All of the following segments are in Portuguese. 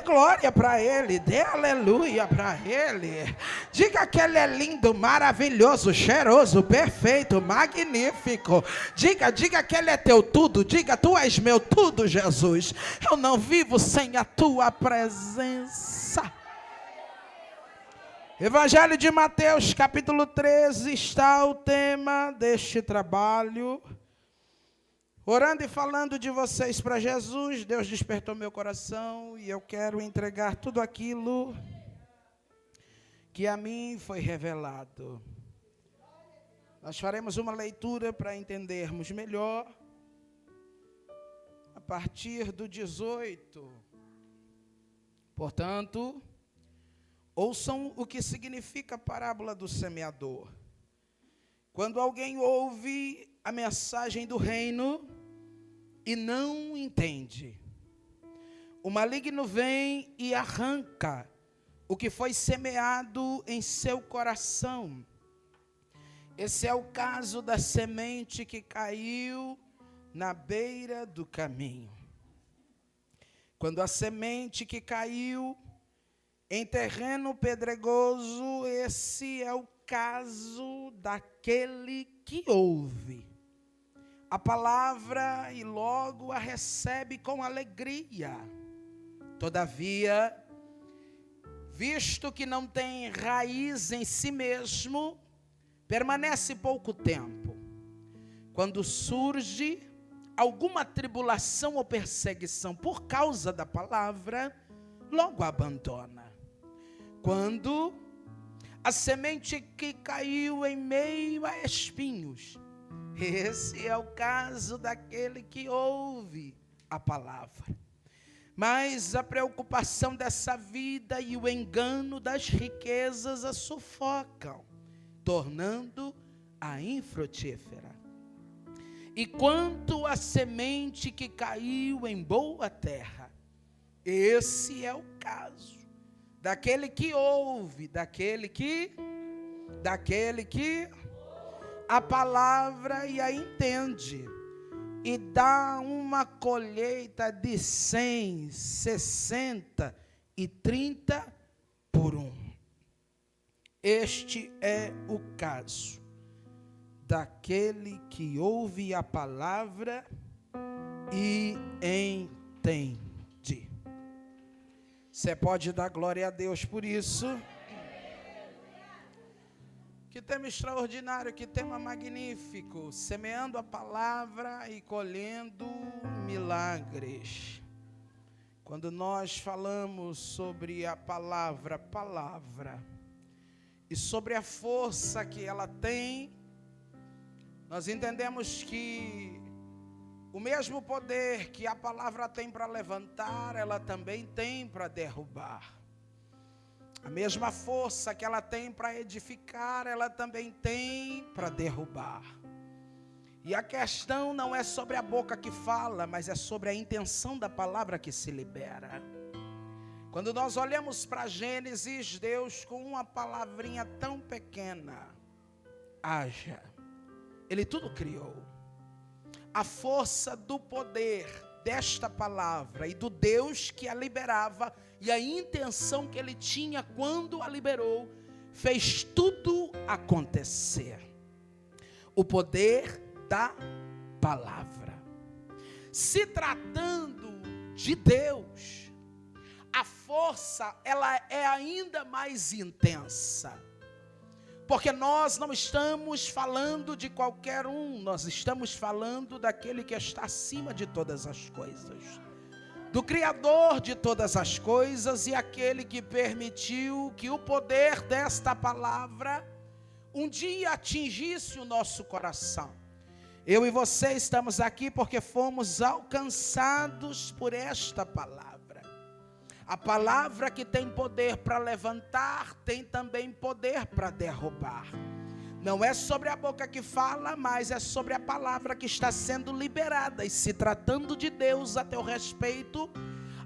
Dê glória para Ele, dê aleluia para Ele. Diga que Ele é lindo, maravilhoso, cheiroso, perfeito, magnífico. Diga que Ele é teu tudo. Diga, tu és meu tudo, Jesus. Eu não vivo sem a tua presença. Evangelho de Mateus, capítulo 13, está o tema deste trabalho. Orando e falando de vocês para Jesus, Deus despertou meu coração e eu quero entregar tudo aquilo que a mim foi revelado. Nós faremos uma leitura para entendermos melhor, a partir do 18. Portanto, ouçam o que significa a parábola do semeador. Quando alguém ouve a mensagem do reino e não entende, o maligno vem e arranca o que foi semeado em seu coração. Esse é o caso da semente que caiu na beira do caminho. Quando a semente que caiu em terreno pedregoso, esse é o caso daquele que ouve a palavra e logo a recebe com alegria. Todavia, visto que não tem raiz em si mesmo, permanece pouco tempo. Quando surge alguma tribulação ou perseguição por causa da palavra, logo a abandona. Quando a semente que caiu em meio a espinhos, esse é o caso daquele que ouve a palavra. Mas a preocupação dessa vida e o engano das riquezas a sufocam, tornando-a infrutífera. E quanto à semente que caiu em boa terra, esse é o caso daquele que ouve, daquele que a palavra e a entende, e dá uma colheita de 100, 60 e 30 por 1. Este é o caso daquele que ouve a palavra e entende. Você pode dar glória a Deus por isso? Que tema extraordinário, que tema magnífico. Semeando a palavra e colhendo milagres. Quando nós falamos sobre a palavra, e sobre a força que ela tem, nós entendemos que o mesmo poder que a palavra tem para levantar, ela também tem para derrubar. A mesma força que ela tem para edificar, ela também tem para derrubar. E a questão não é sobre a boca que fala, mas é sobre a intenção da palavra que se libera. Quando nós olhamos para Gênesis, Deus com uma palavrinha tão pequena, haja, Ele tudo criou. A força do poder desta palavra e do Deus que a liberava e a intenção que Ele tinha quando a liberou, fez tudo acontecer. O poder da palavra. Se tratando de Deus, a força ela é ainda mais intensa. Porque nós não estamos falando de qualquer um, nós estamos falando daquele que está acima de todas as coisas, do Criador de todas as coisas e aquele que permitiu que o poder desta palavra um dia atingisse o nosso coração. Eu e você estamos aqui porque fomos alcançados por esta palavra. A palavra que tem poder para levantar, tem também poder para derrubar. Não é sobre a boca que fala, mas é sobre a palavra que está sendo liberada. E se tratando de Deus a teu respeito,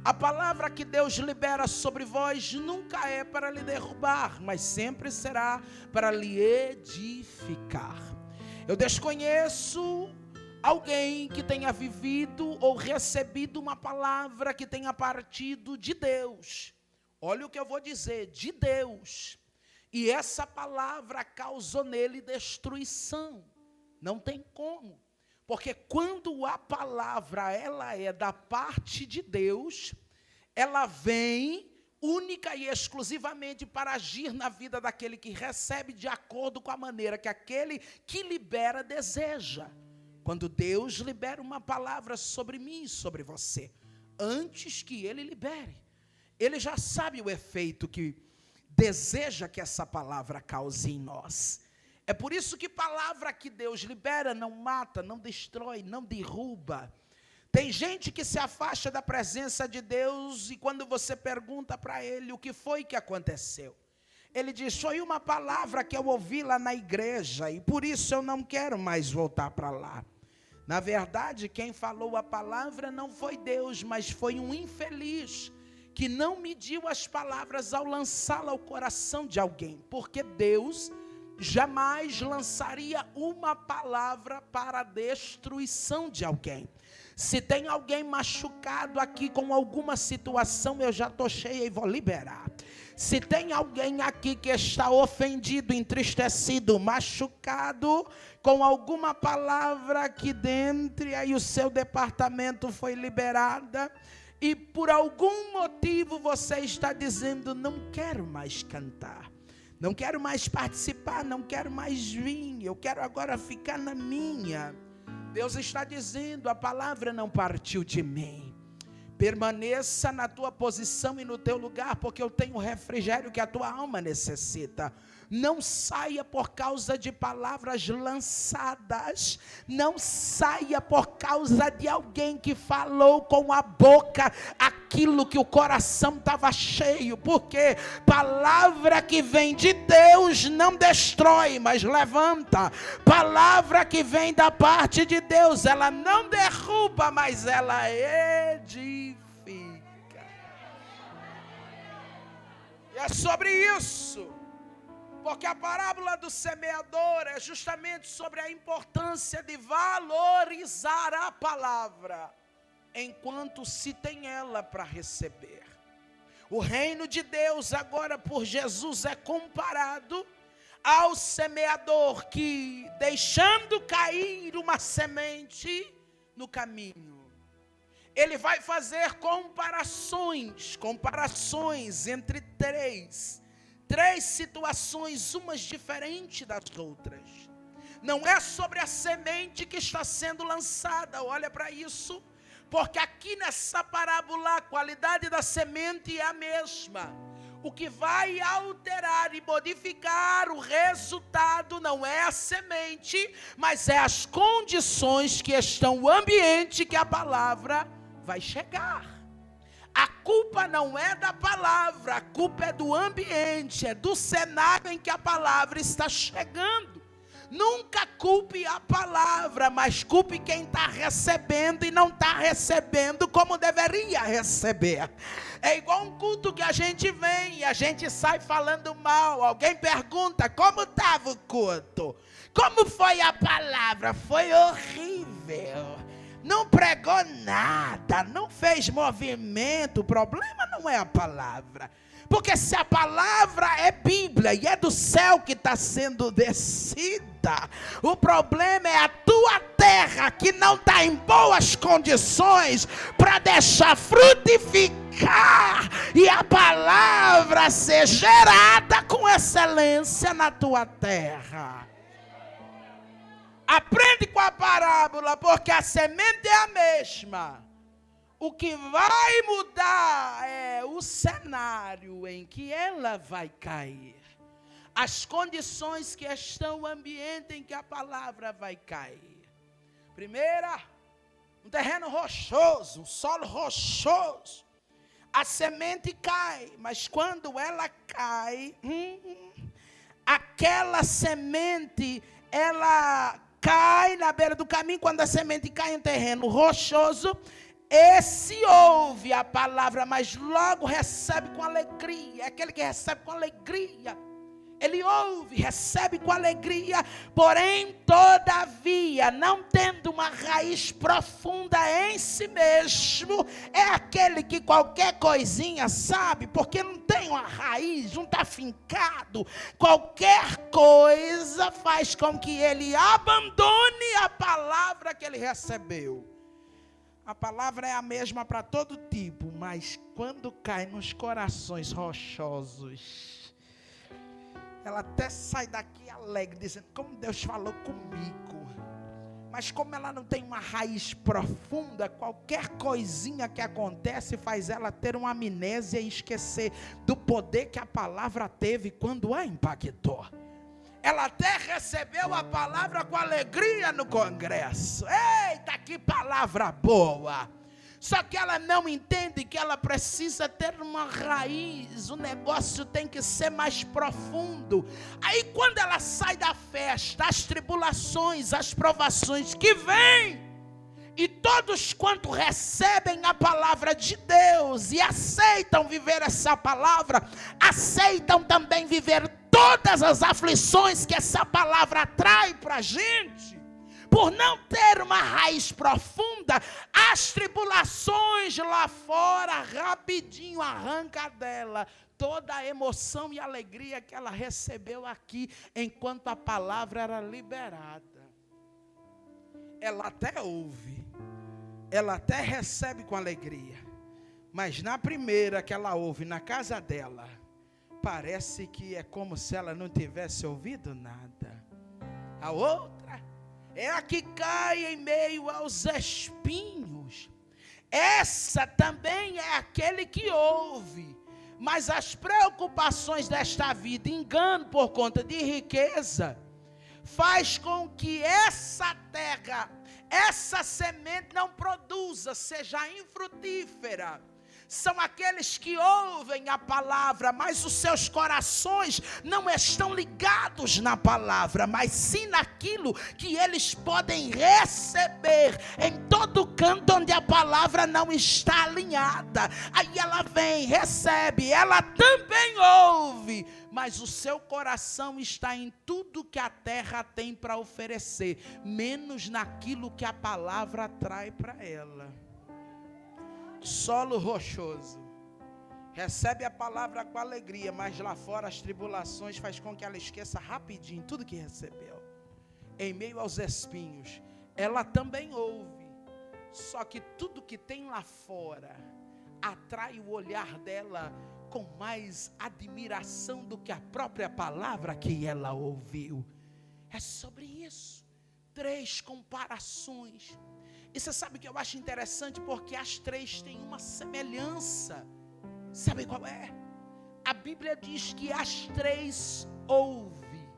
a palavra que Deus libera sobre vós nunca é para lhe derrubar, mas sempre será para lhe edificar. Eu desconheço Alguém que tenha vivido ou recebido uma palavra que tenha partido de Deus. Olha o que eu vou dizer, de Deus. E essa palavra causou nele destruição. Não tem como. Porque quando a palavra ela é da parte de Deus, ela vem única e exclusivamente para agir na vida daquele que recebe de acordo com a maneira que aquele que libera deseja. Quando Deus libera uma palavra sobre mim e sobre você, antes que Ele libere, Ele já sabe o efeito que deseja que essa palavra cause em nós. É por isso que palavra que Deus libera não mata, não destrói, não derruba. Tem gente que se afasta da presença de Deus e quando você pergunta para ele o que foi que aconteceu, ele diz, foi uma palavra que eu ouvi lá na igreja e por isso eu não quero mais voltar para lá. Na verdade, quem falou a palavra não foi Deus, mas foi um infeliz que não mediu as palavras ao lançá-la ao coração de alguém, porque Deus jamais lançaria uma palavra para a destruição de alguém. Se tem alguém machucado aqui com alguma situação, eu já estou cheia e vou liberar. Se tem alguém aqui que está ofendido, entristecido, machucado com alguma palavra aqui dentro, e aí o seu departamento foi liberada, e por algum motivo você está dizendo, não quero mais cantar, não quero mais participar, não quero mais vir, eu quero agora ficar na minha. Deus está dizendo, a palavra não partiu de mim. Permaneça na tua posição e no teu lugar, porque eu tenho o refrigério que a tua alma necessita. Não saia por causa de palavras lançadas. Não saia por causa de alguém que falou com a boca aquilo que o coração estava cheio. Porque palavra que vem de Deus não destrói, mas levanta. Palavra que vem da parte de Deus, ela não derruba, mas ela edifica. E é sobre isso. Porque a parábola do semeador é justamente sobre a importância de valorizar a palavra, enquanto se tem ela para receber. O reino de Deus agora por Jesus é comparado ao semeador que, deixando cair uma semente no caminho, ele vai fazer comparações entre três situações, umas diferentes das outras. Não é sobre a semente que está sendo lançada, olha para isso, porque aqui nessa parábola a qualidade da semente é a mesma. O que vai alterar e modificar o resultado não é a semente, mas é as condições que estão, o ambiente que a palavra vai chegar. A culpa não é da palavra, a culpa é do ambiente, é do cenário em que a palavra está chegando. Nunca culpe a palavra, mas culpe quem está recebendo e não está recebendo como deveria receber. É igual um culto que a gente vem e a gente sai falando mal. Alguém pergunta, como estava o culto? Como foi a palavra? Foi horrível. Não pregou nada, não fez movimento. O problema não é a palavra. Porque se a palavra é Bíblia e é do céu que está sendo descida, o problema é a tua terra que não está em boas condições para deixar frutificar e a palavra ser gerada com excelência na tua terra. Aprende com a parábola, porque a semente é a mesma. O que vai mudar é o cenário em que ela vai cair. As condições que estão no ambiente em que a palavra vai cair. Primeira, um terreno rochoso, um solo rochoso. A semente cai, mas quando ela cai, aquela semente, ela cai na beira do caminho. Quando a semente cai em um terreno rochoso, esse ouve a palavra, mas logo recebe com alegria. É aquele que recebe com alegria, Ele ouve, recebe com alegria, porém, todavia, não tendo uma raiz profunda em si mesmo, é aquele que qualquer coisinha sabe, porque não tem uma raiz, não está fincado. Qualquer coisa faz com que ele abandone a palavra que ele recebeu. A palavra é a mesma para todo tipo, mas quando cai nos corações rochosos, ela até sai daqui alegre, dizendo, como Deus falou comigo. Mas como ela não tem uma raiz profunda, qualquer coisinha que acontece faz ela ter uma amnésia e esquecer do poder que a palavra teve quando a impactou. Ela até recebeu a palavra com alegria no congresso. Eita, que palavra boa! Só que ela não entende que ela precisa ter uma raiz, o negócio tem que ser mais profundo. Aí quando ela sai da festa, as tribulações, as provações que vêm, e todos quanto recebem a palavra de Deus e aceitam viver essa palavra, aceitam também viver todas as aflições que essa palavra traz para a gente. Por não ter uma raiz profunda, as tribulações lá fora rapidinho arranca dela toda a emoção e alegria que ela recebeu aqui, enquanto a palavra era liberada. Ela até ouve, ela até recebe com alegria, mas na primeira que ela ouve na casa dela, parece que é como se ela não tivesse ouvido nada. A outra é a que cai em meio aos espinhos. Essa também é aquele que ouve, mas as preocupações desta vida, engano por conta de riqueza, faz com que essa terra, essa semente não produza, seja infrutífera. São aqueles que ouvem a palavra, mas os seus corações não estão ligados na palavra, mas sim naquilo que eles podem receber em todo canto onde a palavra não está alinhada. Aí ela vem, recebe, ela também ouve, mas o seu coração está em tudo que a terra tem para oferecer, menos naquilo que a palavra traz para ela. Solo rochoso, recebe a palavra com alegria, mas lá fora as tribulações faz com que ela esqueça rapidinho tudo que recebeu. Em meio aos espinhos, ela também ouve, só que tudo que tem lá fora atrai o olhar dela com mais admiração do que a própria palavra que ela ouviu. É sobre isso. 3 comparações. E você sabe que eu acho interessante, porque as 3 têm uma semelhança. Sabe qual é? A Bíblia diz que as 3 ouve.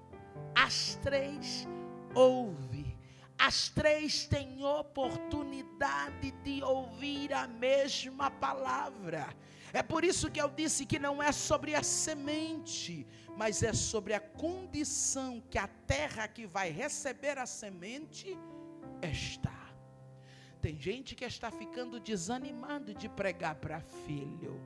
As 3 ouve. As 3 têm oportunidade de ouvir a mesma palavra. É por isso que eu disse que não é sobre a semente, mas é sobre a condição que a terra que vai receber a semente está. Tem gente que está ficando desanimado de pregar para filho.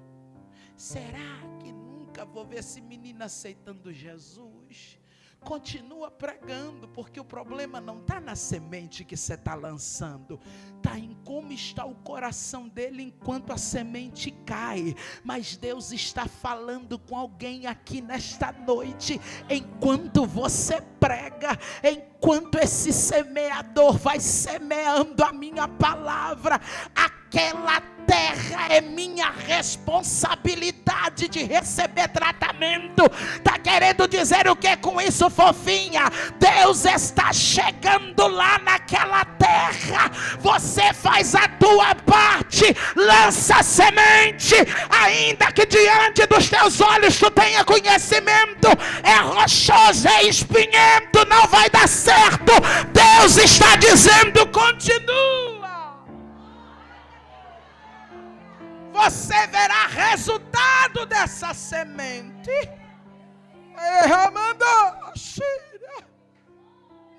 Será que nunca vou ver esse menino aceitando Jesus? Continua pregando, porque o problema não está na semente que você está lançando, está em como está o coração dele enquanto a semente cai. Mas Deus está falando com alguém aqui nesta noite, enquanto você prega, enquanto esse semeador vai semeando a minha palavra, aquela terra é minha responsabilidade de receber tratamento. Está querendo dizer o que com isso, fofinha? Deus está chegando lá naquela terra, você faz a tua parte, lança a semente, ainda que diante dos teus olhos tu tenha conhecimento, é rochoso, é espinhento, não vai dar certo. Deus está dizendo, continua. Você verá resultado dessa semente.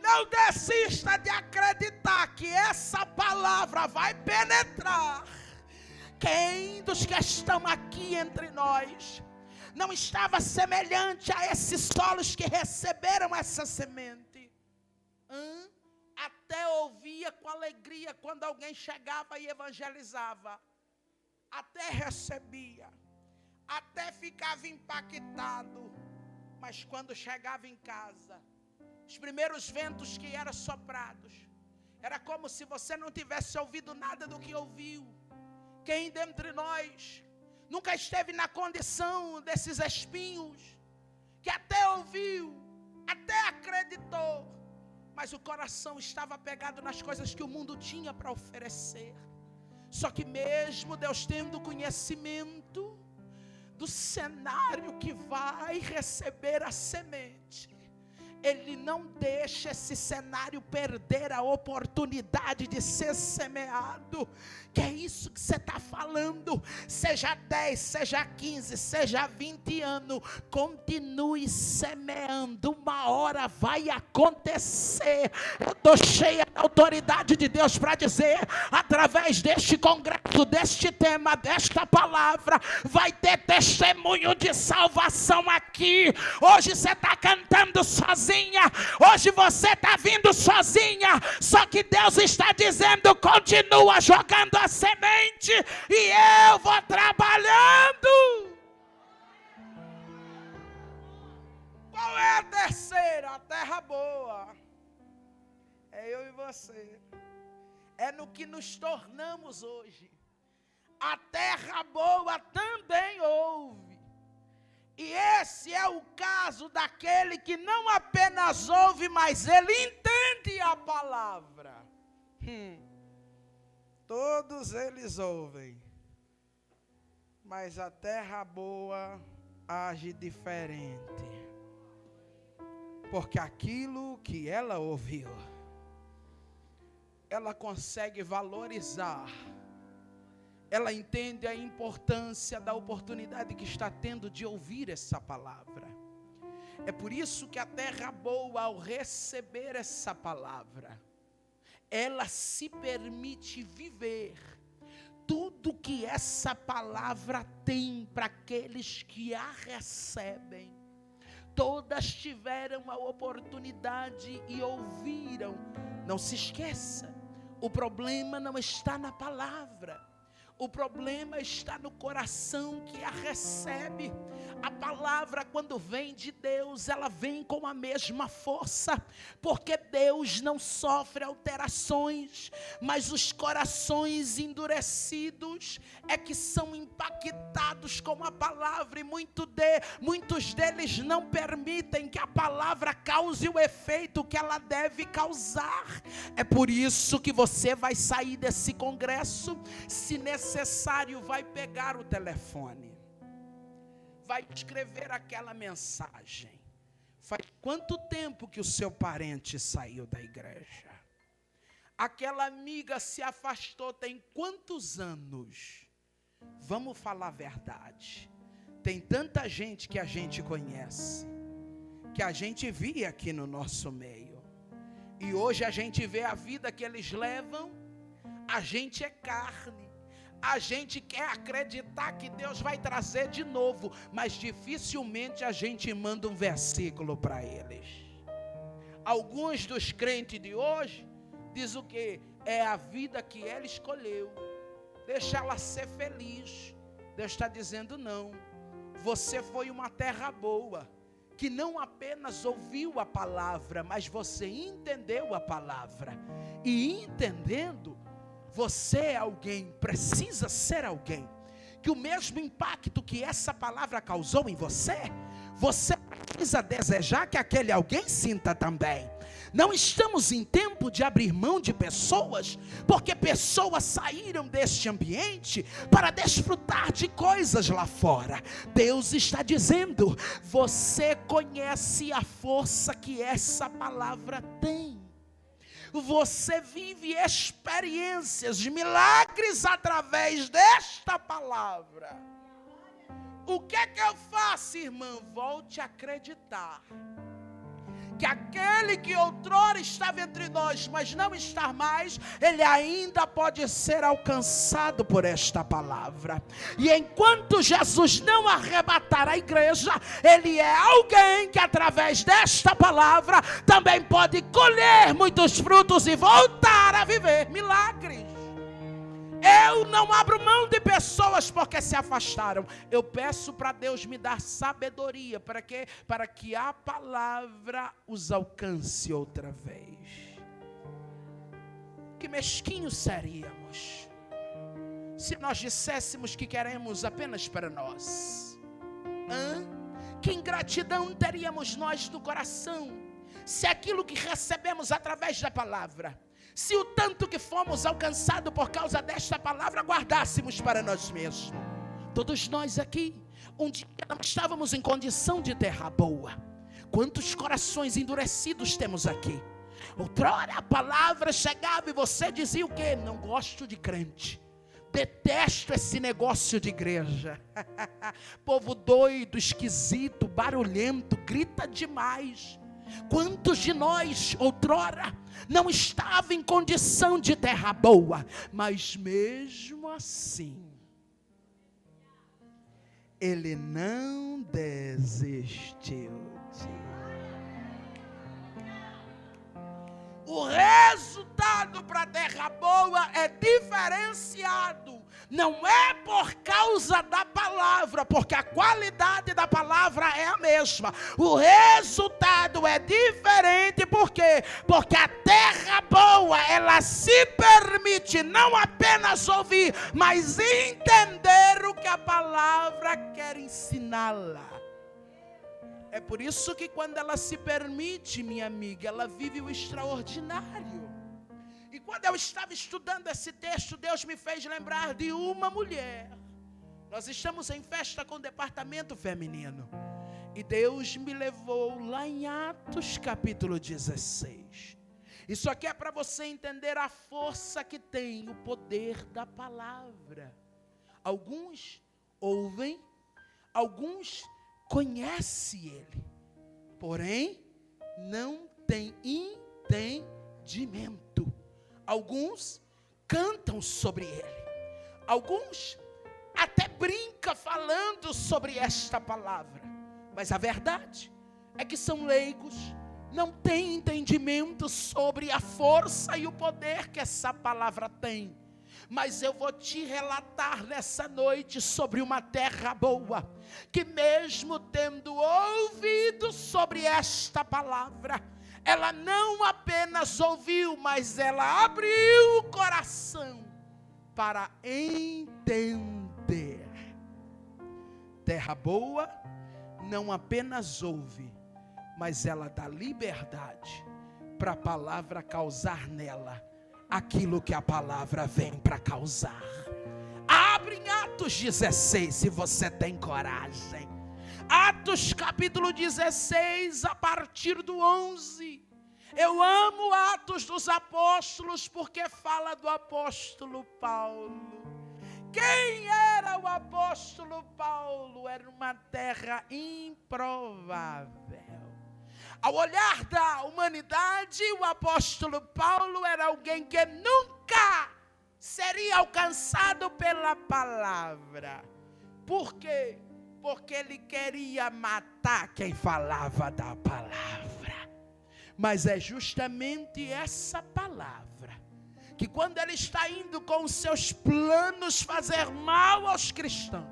Não desista de acreditar que essa palavra vai penetrar. Quem dos que estão aqui entre nós não estava semelhante a esses solos que receberam essa semente. Até ouvia com alegria quando alguém chegava e evangelizava. Até recebia. Até ficava impactado. Mas quando chegava em casa, os primeiros ventos que eram soprados, era como se você não tivesse ouvido nada do que ouviu. Quem dentre nós nunca esteve na condição desses espinhos, que até ouviu, até acreditou, mas o coração estava pegado nas coisas que o mundo tinha para oferecer. Só que mesmo Deus tendo conhecimento do cenário que vai receber a semente, Ele não deixa esse cenário perder a oportunidade de ser semeado. Que é isso que você está falando. Seja 10, seja 15, seja 20 anos, continue semeando. Uma hora vai acontecer. Eu estou cheia da autoridade de Deus para dizer, através deste congresso, deste tema, desta palavra, vai ter testemunho de salvação aqui. Hoje você está cantando sozinho. Hoje você está vindo sozinha, só que Deus está dizendo, continua jogando a semente e eu vou trabalhando. Qual é a terceira? A terra boa. É eu e você. É no que nos tornamos hoje. A terra boa também houve. E esse é o caso daquele que não apenas ouve, mas ele entende a palavra. Todos eles ouvem, mas a terra boa age diferente. Porque aquilo que ela ouviu, ela consegue valorizar. Ela entende a importância da oportunidade que está tendo de ouvir essa palavra. É por isso que a terra boa, ao receber essa palavra, ela se permite viver tudo que essa palavra tem para aqueles que a recebem. Todas tiveram a oportunidade e ouviram. Não se esqueça, o problema não está na palavra. O problema está no coração que a recebe. A palavra, quando vem de Deus, ela vem com a mesma força, porque Deus não sofre alterações, mas os corações endurecidos é que são impactados com a palavra, e muitos deles não permitem que a palavra cause o efeito que ela deve causar. É por isso que você vai sair desse congresso, se necessário, vai pegar o telefone, vai escrever aquela mensagem. Faz quanto tempo que o seu parente saiu da igreja? Aquela amiga se afastou tem quantos anos? Vamos falar a verdade. Tem tanta gente que a gente conhece, que a gente via aqui no nosso meio, e hoje a gente vê a vida que eles levam. A gente é carne. A gente quer acreditar que Deus vai trazer de novo, mas dificilmente a gente manda um versículo para eles. Alguns dos crentes de hoje diz o quê? É a vida que ela escolheu, deixa ela ser feliz. Deus está dizendo não. Você foi uma terra boa, que não apenas ouviu a palavra, mas você entendeu a palavra. E entendendo, você é alguém, precisa ser alguém, que o mesmo impacto que essa palavra causou em você, você precisa desejar que aquele alguém sinta também. Não estamos em tempo de abrir mão de pessoas, porque pessoas saíram deste ambiente para desfrutar de coisas lá fora. Deus está dizendo, você conhece a força que essa palavra tem. Você vive experiências de milagres através desta palavra. O que é que eu faço, irmã? Volte a acreditar que aquele que outrora estava entre nós, mas não está mais, ele ainda pode ser alcançado por esta palavra. E enquanto Jesus não arrebatar a igreja, ele é alguém que através desta palavra também pode colher muitos frutos e voltar a viver milagres. Eu não abro mão de pessoas porque se afastaram. Eu peço para Deus me dar sabedoria. Para quê? Para que a palavra os alcance outra vez. Que mesquinhos seríamos se nós disséssemos que queremos apenas para nós. Que ingratidão teríamos nós no coração se aquilo que recebemos através da palavra, se o tanto que fomos alcançados por causa desta palavra guardássemos para nós mesmos. Todos nós aqui, um dia não estávamos em condição de terra boa. Quantos corações endurecidos temos aqui? Outrora a palavra chegava e você dizia o quê? Não gosto de crente, detesto esse negócio de igreja. Povo doido, esquisito, barulhento, grita demais. Quantos de nós, outrora, não estava em condição de terra boa, mas mesmo assim, ele não desistiu de... O resultado para a terra boa é diferenciado. Não é por causa da palavra, porque a qualidade da palavra é a mesma. O resultado é diferente, por quê? Porque a terra boa, ela se permite não apenas ouvir, mas entender o que a palavra quer ensiná-la. É por isso que quando ela se permite, minha amiga, ela vive o extraordinário. E quando eu estava estudando esse texto, Deus me fez lembrar de uma mulher. Nós estamos em festa com o departamento feminino. E Deus me levou lá em Atos capítulo 16. Isso aqui é para você entender a força que tem o poder da palavra. Alguns ouvem, alguns conhecem ele, porém não têm entendimento. Alguns cantam sobre ele, alguns até brincam falando sobre esta palavra, mas a verdade é que são leigos, não têm entendimento sobre a força e o poder que essa palavra tem. Mas eu vou te relatar nessa noite sobre uma terra boa, que mesmo tendo ouvido sobre esta palavra, ela não apenas ouviu, mas ela abriu o coração para entender. Terra boa não apenas ouve, mas ela dá liberdade para a palavra causar nela aquilo que a palavra vem para causar. Abre em Atos 16, se você tem coragem. Atos capítulo 16, a partir do 11. Eu amo Atos dos Apóstolos, porque fala do apóstolo Paulo. Quem era o apóstolo Paulo? Era uma terra improvável. Ao olhar da humanidade, o apóstolo Paulo era alguém que nunca seria alcançado pela palavra. Por quê? Porque ele queria matar quem falava da palavra. Mas é justamente essa palavra que, quando ele está indo com os seus planos fazer mal aos cristãos,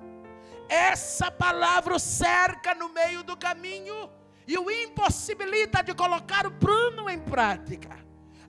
essa palavra o cerca no meio do caminho e o impossibilita de colocar o plano em prática.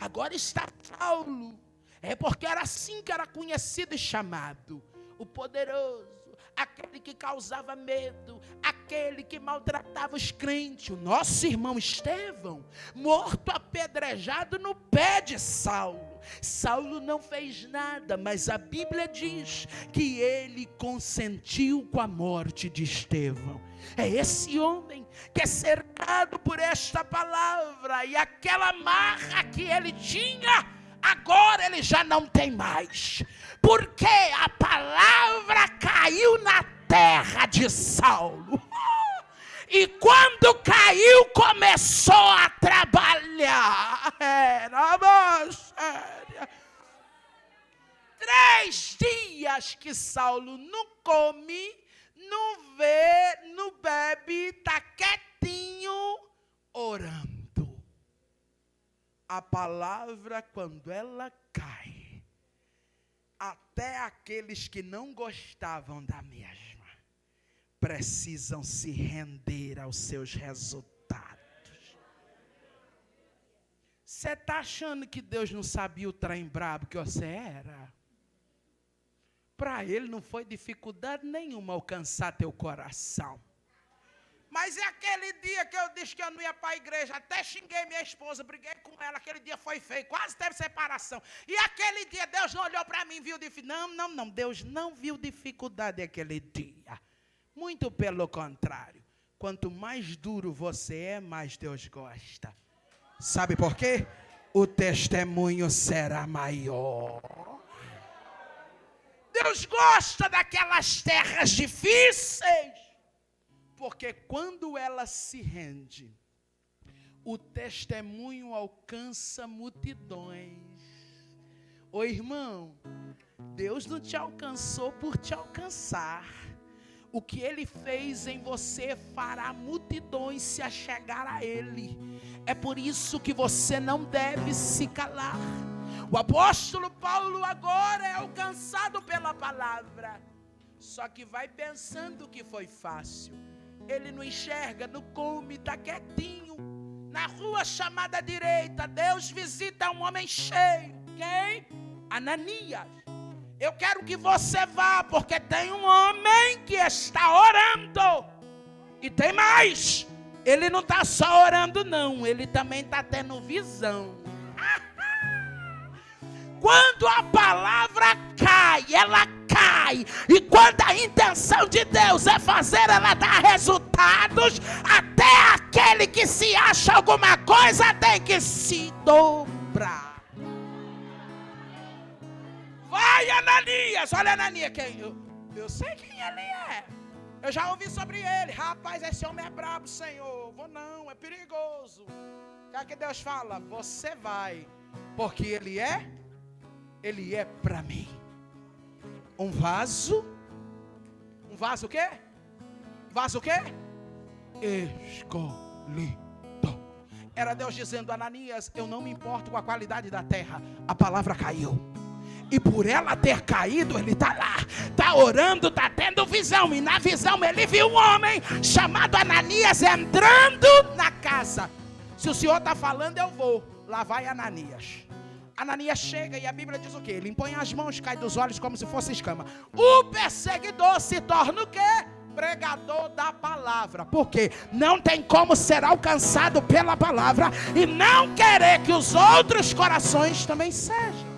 Agora está Saulo, é porque era assim que era conhecido e chamado, o poderoso, aquele que causava medo, aquele que maltratava os crentes. O nosso irmão Estevão, morto apedrejado no pé de Saulo. Saulo não fez nada, mas a Bíblia diz que ele consentiu com a morte de Estevão. É esse homem que é cercado por esta palavra, e aquela marra que ele tinha, agora ele já não tem mais, porque a palavra caiu na terra de Saulo. E quando caiu, começou a trabalhar. Era séria. 3 dias que Saulo não come, não vê, não bebe, está quietinho, orando. A palavra, quando ela cai, até aqueles que não gostavam da mesma precisam se render aos seus resultados. Você está achando que Deus não sabia o trem brabo que você era? Para Ele não foi dificuldade nenhuma alcançar teu coração. Mas é aquele dia que eu disse que eu não ia para a igreja, até xinguei minha esposa, briguei com ela, aquele dia foi feio, quase teve separação. E aquele dia Deus não olhou para mim e viu dificuldade. Não, Deus não viu dificuldade aquele dia. Muito pelo contrário. Quanto mais duro você é, mais Deus gosta. Sabe por quê? O testemunho será maior. Deus gosta daquelas terras difíceis. Porque quando ela se rende, o testemunho alcança multidões. Ô irmão, Deus não te alcançou por te alcançar. O que Ele fez em você fará multidões se achegar a Ele. É por isso que você não deve se calar. O apóstolo Paulo agora é alcançado pela palavra. Só que vai pensando que foi fácil. Ele não enxerga, não come, está quietinho. Na rua chamada direita, Deus visita um homem cheio. Quem? Ananias. Eu quero que você vá, porque tem um homem que está orando. E tem mais. Ele não está só orando não, ele também está tendo visão. Quando a palavra cai, ela cai. E quando a intenção de Deus é fazer ela dar resultados, até aquele que se acha alguma coisa tem que se dobrar. Vai, Ananias. Olha, Ananias, eu sei quem ele é. Eu já ouvi sobre ele. Rapaz, esse homem é brabo, Senhor. Vou não, é perigoso. O que Deus fala? Você vai, porque ele é para mim. Um vaso o quê? Vaso o quê? Escolhido. Era Deus dizendo: Ananias, eu não me importo com a qualidade da terra. A palavra caiu. E por ela ter caído, ele está lá, está orando, está tendo visão. E na visão ele viu um homem chamado Ananias entrando na casa. Se o Senhor está falando, eu vou. Lá vai Ananias. Ananias chega e a Bíblia diz o quê? Ele impõe as mãos, cai dos olhos como se fosse escama. O perseguidor se torna o quê? Pregador da palavra. Porque não tem como ser alcançado pela palavra e não querer que os outros corações também sejam.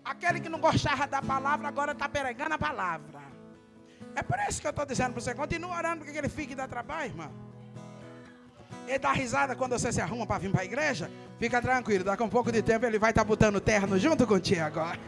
Aquele que não gostava da palavra agora está pregando a palavra. É por isso que eu estou dizendo para você: continua orando porque ele fique e dá trabalho, irmão. Ele dá risada quando você se arruma para vir para a igreja. Fica tranquilo, daqui a um pouco de tempo ele vai estar botando terno junto contigo agora.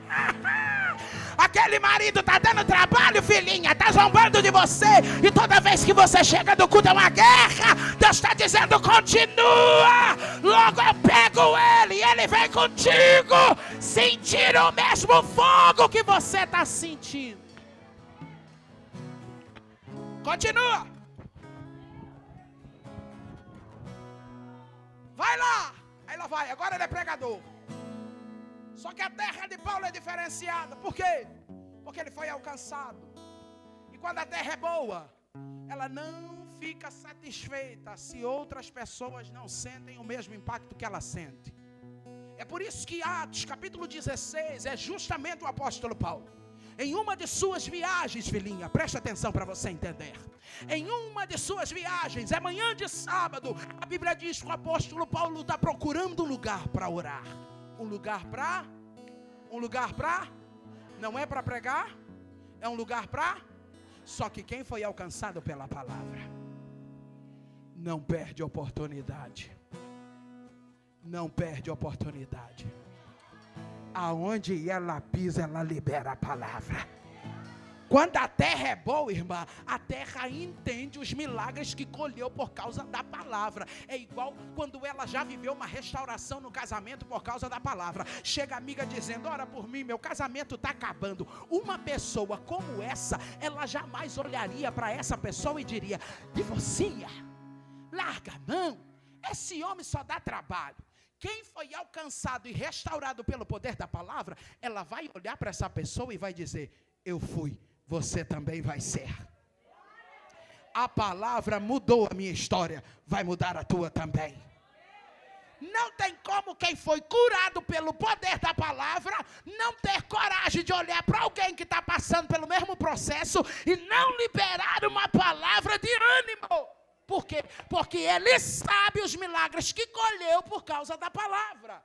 Aquele marido está dando trabalho, filhinha, está zombando de você. E toda vez que você chega do culto é uma guerra. Deus está dizendo: continua. Logo eu pego ele e ele vem contigo. Sentir o mesmo fogo que você está sentindo. Continua. Vai lá. Aí lá vai, agora ele é pregador. Só que a terra de Paulo é diferenciada. Por quê? Porque ele foi alcançado. E quando a terra é boa, ela não fica satisfeita se outras pessoas não sentem o mesmo impacto que ela sente. É por isso que Atos capítulo 16 é justamente o apóstolo Paulo. Em uma de suas viagens, filhinha, preste atenção para você entender. Em uma de suas viagens, é manhã de sábado, a Bíblia diz que o apóstolo Paulo está procurando um lugar para orar. Um lugar para? Não é para pregar? É um lugar para? Só que quem foi alcançado pela palavra não perde oportunidade. Não perde oportunidade. Aonde ela pisa, ela libera a palavra. Quando a terra é boa, irmã, a terra entende os milagres que colheu por causa da palavra. É igual quando ela já viveu uma restauração no casamento por causa da palavra. Chega a amiga dizendo: ora por mim, meu casamento está acabando. Uma pessoa como essa, ela jamais olharia para essa pessoa e diria: divorcia, larga a mão, esse homem só dá trabalho. Quem foi alcançado e restaurado pelo poder da palavra, ela vai olhar para essa pessoa e vai dizer: eu fui, você também vai ser. A palavra mudou a minha história, vai mudar a tua também. Não tem como quem foi curado pelo poder da palavra não ter coragem de olhar para alguém que está passando pelo mesmo processo e não liberar uma palavra de ânimo. Por quê? Porque ele sabe os milagres que colheu por causa da palavra.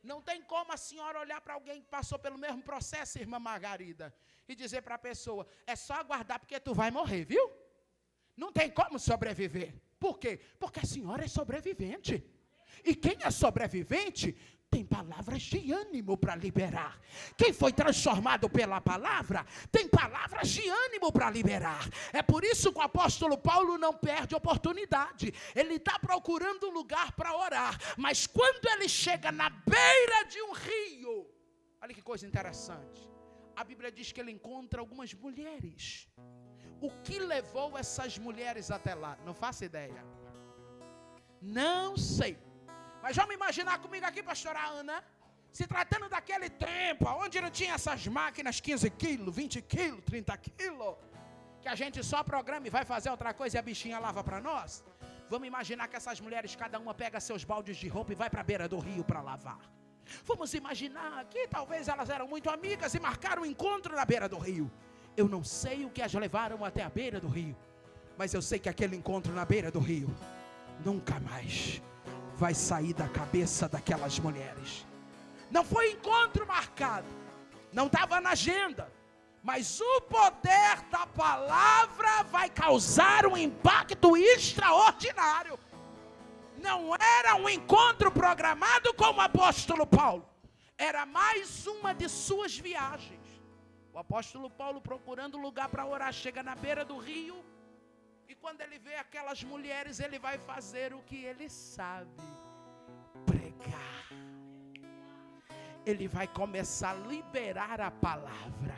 Não tem como a senhora olhar para alguém que passou pelo mesmo processo, irmã Margarida, e dizer para a pessoa: é só aguardar porque tu vai morrer, viu? Não tem como sobreviver. Por quê? Porque a senhora é sobrevivente. E quem é sobrevivente tem palavras de ânimo para liberar. Quem foi transformado pela palavra tem palavras de ânimo para liberar. É por isso que o apóstolo Paulo não perde oportunidade. Ele está procurando um lugar para orar, mas quando ele chega na beira de um rio, olha que coisa interessante, a Bíblia diz que ele encontra algumas mulheres. O que levou essas mulheres até lá? Não faço ideia. Não sei. Mas vamos imaginar comigo aqui, pastora Ana, se tratando daquele tempo, onde não tinha essas máquinas 15 quilos, 20 quilos, 30 quilos, que a gente só programa e vai fazer outra coisa e a bichinha lava para nós. Vamos imaginar que essas mulheres, cada uma pega seus baldes de roupa e vai para a beira do rio para lavar. Vamos imaginar que talvez elas eram muito amigas e marcaram um encontro na beira do rio. Eu não sei o que as levaram até a beira do rio, mas eu sei que aquele encontro na beira do rio nunca mais vai sair da cabeça daquelas mulheres. Não foi encontro marcado, não estava na agenda, mas o poder da palavra vai causar um impacto extraordinário. Não era um encontro programado com o apóstolo Paulo, era mais uma de suas viagens. O apóstolo Paulo, procurando lugar para orar, chega na beira do rio. E quando ele vê aquelas mulheres, ele vai fazer o que ele sabe: pregar. Ele vai começar a liberar a palavra.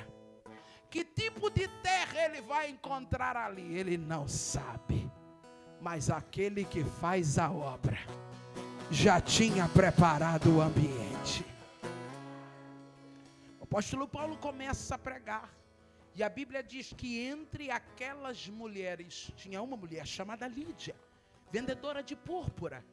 Que tipo de terra ele vai encontrar ali? Ele não sabe. Mas aquele que faz a obra já tinha preparado o ambiente. O apóstolo Paulo começa a pregar. E a Bíblia diz que entre aquelas mulheres, tinha uma mulher chamada Lídia, vendedora de púrpura.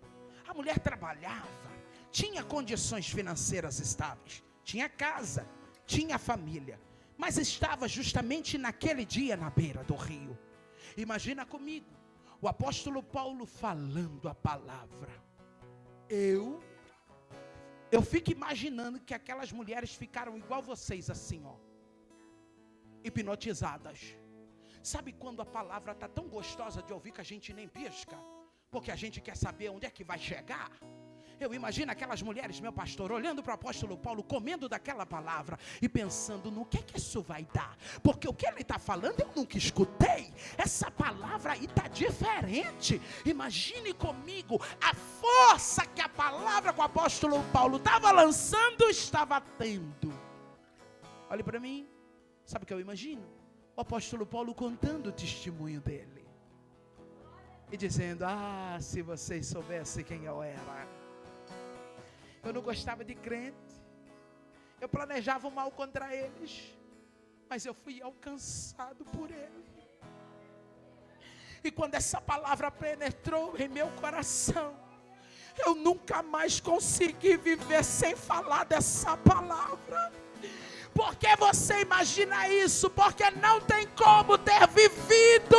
A mulher trabalhava, tinha condições financeiras estáveis, tinha casa, tinha família, mas estava justamente naquele dia na beira do rio. Imagina comigo, o apóstolo Paulo falando a palavra. Eu fico imaginando que aquelas mulheres ficaram igual vocês assim, ó, hipnotizadas. Sabe quando a palavra está tão gostosa de ouvir que a gente nem pisca? Porque a gente quer saber onde é que vai chegar. Eu imagino aquelas mulheres, meu pastor, olhando para o apóstolo Paulo, comendo daquela palavra e pensando no que é que isso vai dar. Porque o que ele está falando eu nunca escutei. Essa palavra aí está diferente. Imagine comigo a força que a palavra que o apóstolo Paulo estava lançando estava tendo. Olhe para mim. Sabe o que eu imagino? O apóstolo Paulo contando o testemunho dele. E dizendo: ah, se vocês soubessem quem eu era. Eu não gostava de crente. Eu planejava o mal contra eles. Mas eu fui alcançado por ele. E quando essa palavra penetrou em meu coração, eu nunca mais consegui viver sem falar dessa palavra. Por que você imagina isso? Porque não tem como ter vivido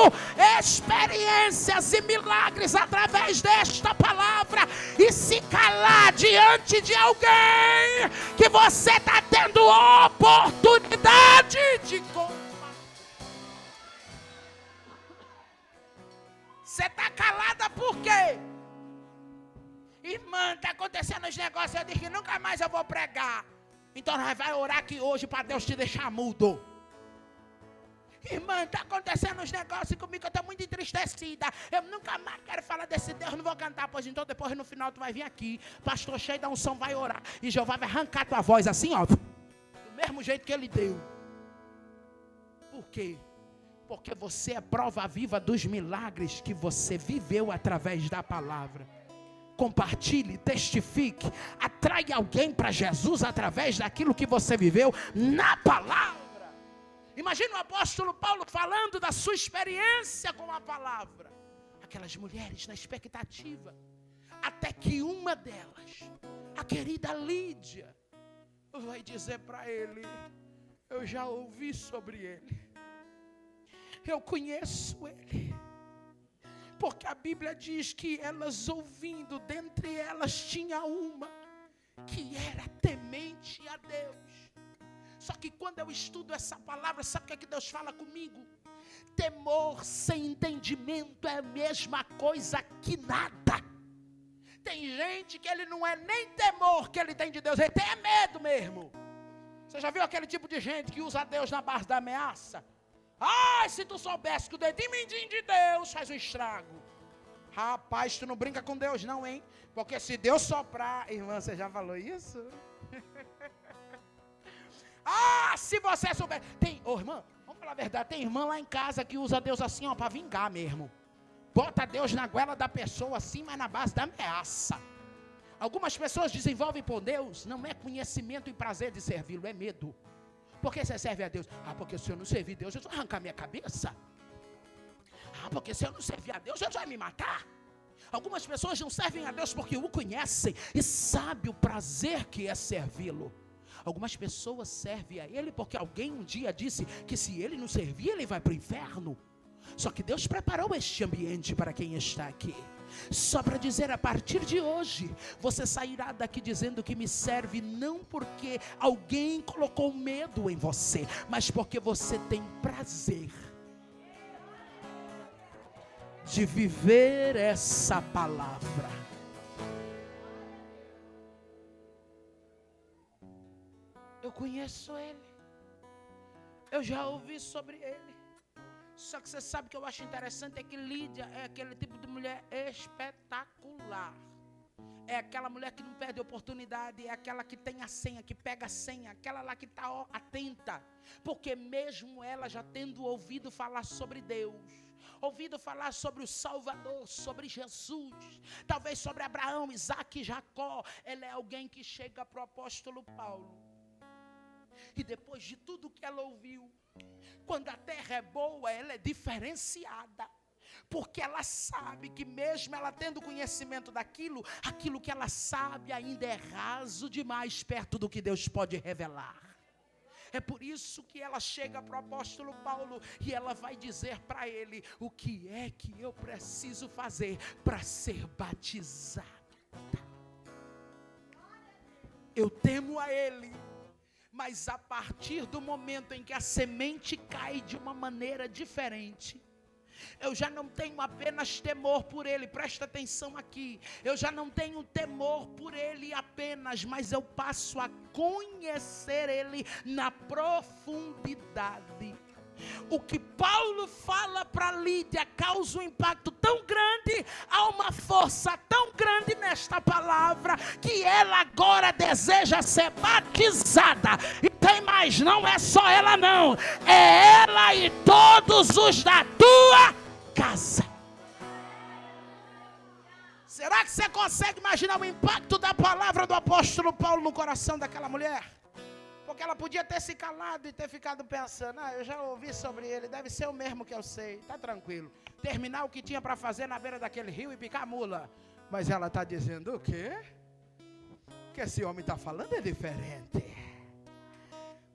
experiências e milagres através desta palavra e se calar diante de alguém que você está tendo oportunidade de contar. Você está calada por quê? Irmã, está acontecendo os negócios, eu disse que nunca mais eu vou pregar. Então nós vamos orar aqui hoje para Deus te deixar mudo. Irmã, está acontecendo uns negócios comigo, eu estou muito entristecida. Eu nunca mais quero falar desse Deus, não vou cantar. Pois então, depois no final tu vai vir aqui, pastor cheio da unção vai orar. E Jeová vai arrancar tua voz assim, ó, do mesmo jeito que ele deu. Por quê? Porque você é prova viva dos milagres que você viveu através da palavra. Compartilhe, testifique, atrai alguém para Jesus através daquilo que você viveu na palavra. Imagina o apóstolo Paulo falando da sua experiência com a palavra. Aquelas mulheres na expectativa. Até que uma delas, a querida Lídia, vai dizer para ele: eu já ouvi sobre ele. Eu conheço ele. Porque a Bíblia diz que elas ouvindo, dentre elas tinha uma que era temente a Deus. Só que quando eu estudo essa palavra, sabe o que é que Deus fala comigo? Temor sem entendimento é a mesma coisa que nada. Tem gente que ele não é nem temor que ele tem de Deus, ele tem medo mesmo. Você já viu aquele tipo de gente que usa Deus na base da ameaça? Ai, se tu soubesse que o dedinho mindinho de Deus faz um estrago. Rapaz, tu não brinca com Deus não, hein? Porque se Deus soprar... Irmã, você já falou isso? Ah, se você souber... Irmã, vamos falar a verdade. Tem irmã lá em casa que usa Deus assim, ó, para vingar mesmo. Bota Deus na goela da pessoa assim, mas na base da ameaça. Algumas pessoas desenvolvem por Deus, não é conhecimento e prazer de servi-lo, é medo. Por que você serve a Deus? Ah, porque se eu não servir Deus, Jesus vai arrancar minha cabeça. Ah, porque se eu não servir a Deus, Jesus vai me matar. Algumas pessoas não servem a Deus porque o conhecem e sabem o prazer que é servi-lo. Algumas pessoas servem a Ele porque alguém um dia disse que se Ele não servir, Ele vai para o inferno. Só que Deus preparou este ambiente para quem está aqui. Só para dizer, a partir de hoje, você sairá daqui dizendo que me serve não porque alguém colocou medo em você, mas porque você tem prazer de viver essa palavra. Eu conheço ele, eu já ouvi sobre ele. Só que você sabe o que eu acho interessante é que Lídia é aquele tipo de mulher espetacular. É aquela mulher que não perde oportunidade, é aquela que tem a senha, que pega a senha, aquela lá que está atenta. Porque mesmo ela já tendo ouvido falar sobre Deus, ouvido falar sobre o Salvador, sobre Jesus, talvez sobre Abraão, Isaac e Jacó, ela é alguém que chega para o apóstolo Paulo. E depois de tudo que ela ouviu, quando a terra é boa, ela é diferenciada. Porque ela sabe que mesmo ela tendo conhecimento daquilo, aquilo que ela sabe ainda é raso demais perto do que Deus pode revelar. É por isso que ela chega para o apóstolo Paulo e ela vai dizer para ele: o que é que eu preciso fazer para ser batizada? Eu temo a ele. Mas a partir do momento em que a semente cai de uma maneira diferente, eu já não tenho apenas temor por ele, presta atenção aqui. Eu já não tenho temor por ele apenas, mas eu passo a conhecer ele na profundidade. O que Paulo fala para Lídia causa um impacto tão grande, há uma força tão grande nesta palavra, que ela agora deseja ser batizada. E tem mais, não é só ela não, é ela e todos os da tua casa. Será que você consegue imaginar o impacto da palavra do apóstolo Paulo no coração daquela mulher? Porque ela podia ter se calado e ter ficado pensando: ah, eu já ouvi sobre ele, deve ser o mesmo que eu sei, está tranquilo. Terminar o que tinha para fazer na beira daquele rio e picar mula. Mas ela está dizendo: o quê? O que esse homem está falando é diferente.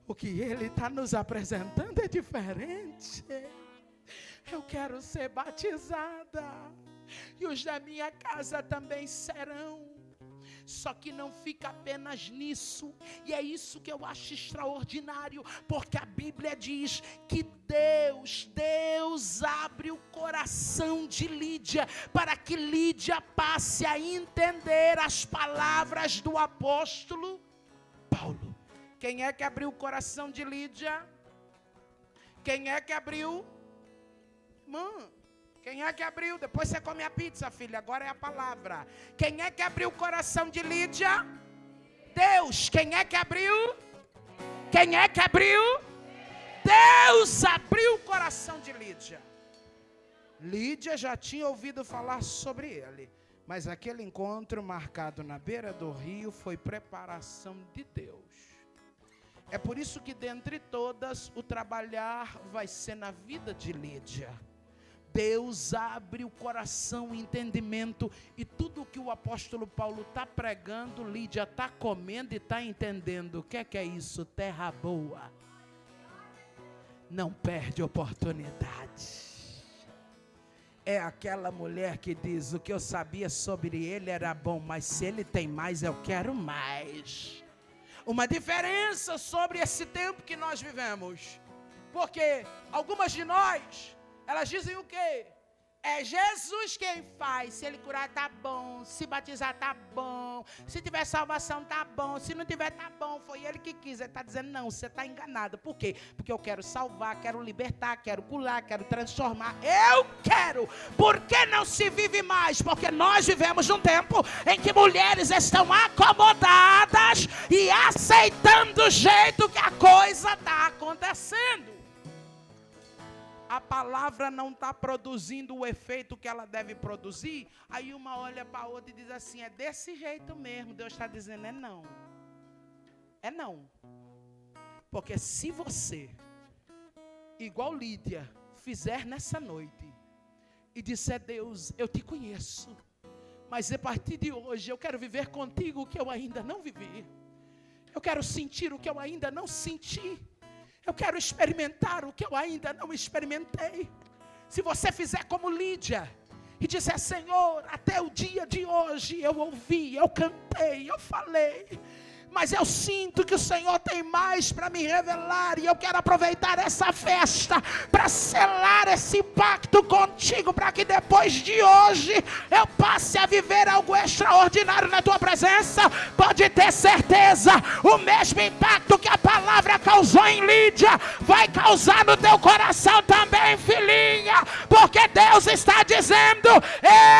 O que ele está nos apresentando é diferente. Eu quero ser batizada, e os da minha casa também serão. Só que não fica apenas nisso, e é isso que eu acho extraordinário, porque a Bíblia diz que Deus abre o coração de Lídia, para que Lídia passe a entender as palavras do apóstolo Paulo. Quem é que abriu o coração de Lídia? quem é que abriu? Quem é que abriu? Depois você come a pizza, filha. Agora é a palavra. Quem é que abriu o coração de Lídia? Deus. Quem é que abriu? Quem é que abriu? Deus abriu o coração de Lídia. Lídia já tinha ouvido falar sobre ele. Mas aquele encontro marcado na beira do rio foi preparação de Deus. É por isso que dentre todas o trabalhar vai ser na vida de Lídia. Deus abre o coração, o entendimento, e tudo que o apóstolo Paulo está pregando, Lídia está comendo e está entendendo. O que é isso? Terra boa. Não perde oportunidade. É aquela mulher que diz: o que eu sabia sobre ele era bom, mas se ele tem mais, eu quero mais. Uma diferença sobre esse tempo que nós vivemos. Porque algumas de nós, elas dizem o quê? É Jesus quem faz. Se ele curar, tá bom. Se batizar, tá bom. Se tiver salvação, tá bom. Se não tiver, tá bom. Foi ele que quis. Ele está dizendo: não, você está enganado. Por quê? Porque eu quero salvar, quero libertar, quero curar, quero transformar. Eu quero. Por que não se vive mais? Porque nós vivemos num tempo em que mulheres estão acomodadas e aceitando o jeito que a coisa está acontecendo. A palavra não está produzindo o efeito que ela deve produzir. Aí uma olha para a outra e diz assim: é desse jeito mesmo. Deus está dizendo: é não. É não. Porque se você, igual Lídia, fizer nessa noite e disser: Deus, eu te conheço, mas a partir de hoje eu quero viver contigo o que eu ainda não vivi. Eu quero sentir o que eu ainda não senti. Eu quero experimentar o que eu ainda não experimentei. Se você fizer como Lídia e disser: Senhor, até o dia de hoje eu ouvi, eu cantei, eu falei, mas eu sinto que o Senhor tem mais para me revelar, e eu quero aproveitar essa festa para selar esse pacto contigo, para que depois de hoje eu passe a viver algo extraordinário na tua presença. Pode ter certeza, o mesmo impacto que a palavra causou em Lídia vai causar no teu coração também, filhinha, porque Deus está dizendo: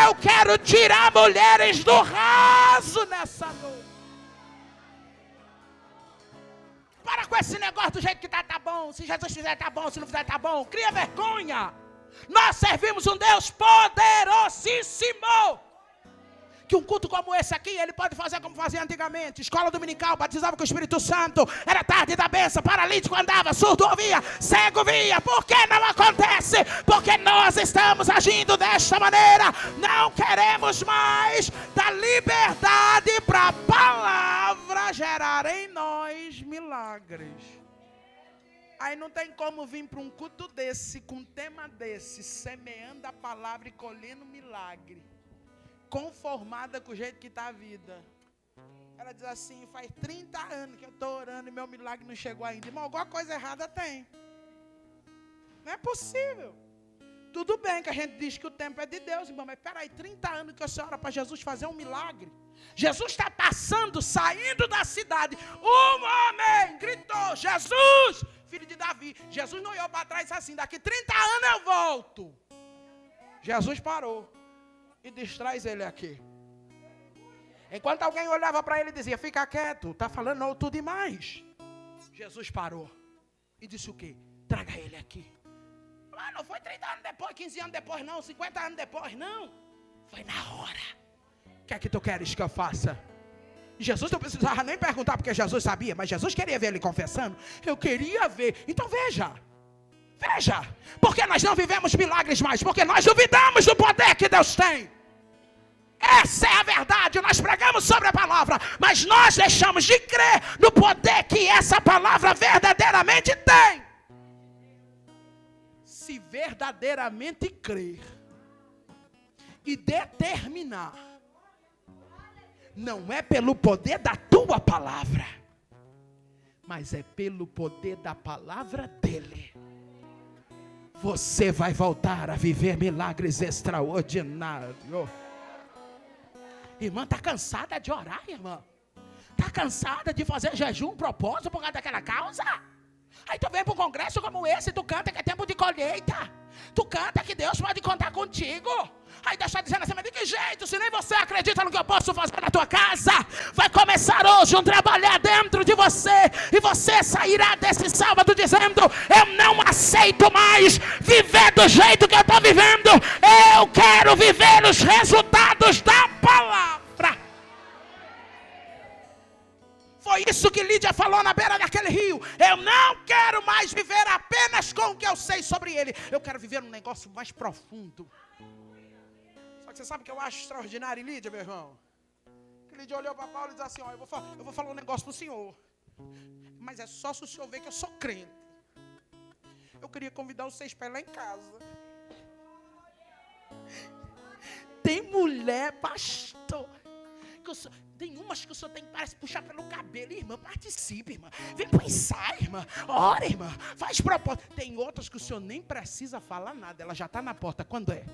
eu quero tirar mulheres do raso nessa noite. Para com esse negócio do jeito que tá bom. Se Jesus fizer, tá bom. Se não fizer, tá bom. Cria vergonha. Nós servimos um Deus poderosíssimo. Que um culto como esse aqui, ele pode fazer como fazia antigamente. Escola dominical, batizava com o Espírito Santo. Era tarde da bênção, paralítico andava, surdo ouvia, cego via. Por que não acontece? Porque nós estamos agindo desta maneira. Não queremos mais dar liberdade para a palavra gerar em nós milagres. Aí não tem como vir para um culto desse, com um tema desse, semeando a palavra e colhendo milagre, conformada com o jeito que está a vida. Ela diz assim: faz 30 anos que eu estou orando e meu milagre não chegou ainda. Irmão, alguma coisa errada tem. Não é possível. Tudo bem que a gente diz que o tempo é de Deus, irmão, mas peraí, 30 anos que você ora para Jesus fazer um milagre. Jesus está passando, saindo da cidade. Um homem gritou: Jesus, filho de Davi. Jesus não olhou para trás assim: daqui 30 anos eu volto. Jesus parou e diz: traz ele aqui. Enquanto alguém olhava para ele e dizia: fica quieto, está falando alto demais. Jesus parou e disse o quê? Traga ele aqui. Ah, não foi 30 anos depois, 15 anos depois não, 50 anos depois não. Foi na hora. O que é que tu queres que eu faça? Jesus não precisava nem perguntar, porque Jesus sabia, mas Jesus queria ver ele confessando. Eu queria ver. Então veja. Veja, porque nós não vivemos milagres mais, porque nós duvidamos do poder que Deus tem. Essa é a verdade. Nós pregamos sobre a palavra, mas nós deixamos de crer no poder que essa palavra verdadeiramente tem. Se verdadeiramente crer e determinar, não é pelo poder da tua palavra, mas é pelo poder da palavra dele, você vai voltar a viver milagres extraordinários. Irmã, está cansada de orar, irmã? Está cansada de fazer jejum, propósito por causa daquela causa? Aí tu vem para um congresso como esse, tu canta que é tempo de colheita. Tu canta que Deus pode contar contigo. Aí Deus está dizendo assim, mas de que jeito? Se nem você acredita no que eu posso fazer na tua casa, vai começar hoje um trabalhar dentro de você. E você sairá desse sábado dizendo, eu não aceito mais viver do jeito que eu estou vivendo. Eu quero viver os resultados da palavra. Foi isso que Lídia falou na beira daquele rio. Eu não quero mais viver apenas com o que eu sei sobre ele. Eu quero viver um negócio mais profundo. Só que você sabe o que eu acho extraordinário em Lídia, meu irmão? Que Lídia olhou para Paulo e disse assim, ó, eu vou falar um negócio para o senhor. Mas é só se o senhor ver que eu sou crente. Eu queria convidar vocês para ir lá em casa. Tem mulher, pastor, que tem umas que o senhor tem que parece puxar pelo cabelo. Irmã, participe, irmã. Vem para o ensaio, irmã. Ora, irmã. Faz propósito. Tem outras que o senhor nem precisa falar nada. Ela já está na porta. Quando é?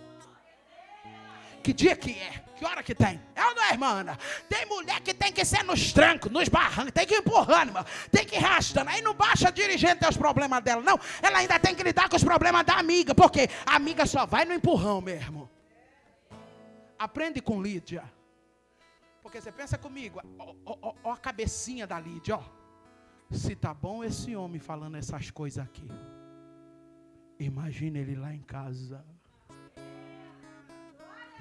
Que dia que é? Que hora que tem? É ou não é, irmã Ana? Tem mulher que tem que ser nos trancos, nos barrancos. Tem que ir empurrando, irmã. Tem que ir arrastando. Aí não baixa a dirigente ter os problemas dela, não. Ela ainda tem que lidar com os problemas da amiga. Porque a amiga só vai no empurrão mesmo. Aprende com Lídia. Porque você pensa comigo, ó a cabecinha da Lídia, ó. Se tá bom esse homem falando essas coisas aqui, imagina ele lá em casa.